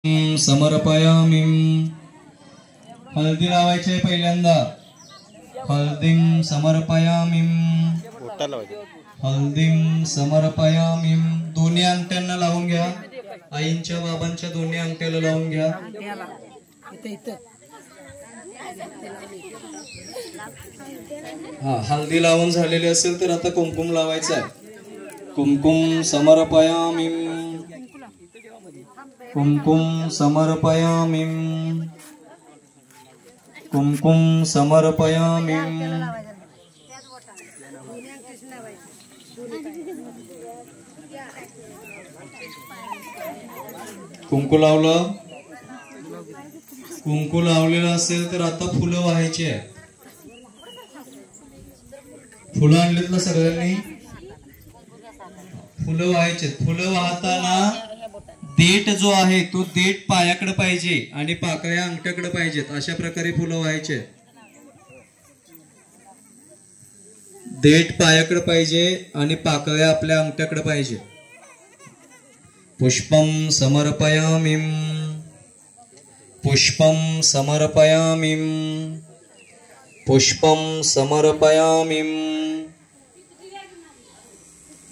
समर्पयामि। हळदी लावायचे पहिल्यांदा। हळदीं समर्पयामि। हळदीं समर्पयामि। दोन्ही अंगठ्यांना लावून घ्या। आईंच्या बाबांच्या दोन्ही अंगठ्याला लावून घ्या। हा, हळदी लावून झालेली असेल तर आता कुंकुम लावायचं आहे। कुंकुम समर्पयामि। कुंकुम समर्पयामि। कुंकुम समर्पयामि। कुंकू लावलं। कुंकू लावलेलं असेल तर आता फुलं व्हायची आहे। फुलं आणलीत ना सगळ्यांनी? फुलं व्हायचे। फुलं वाहताना देठ जो आहे तो देठ पायाकडे पाहिजे आणि पाकळ्या अंगठ्याकडे पाहिजेत। अशा प्रकारे फुलं व्हायचे। देठ पायाकडे पाहिजे आणि पाकळ्या आपल्या अंगठ्याकडे पाहिजे। पुष्पम समर्पयामि। पुष्पम समर्पयामि। पुष्पम समर्पयामि।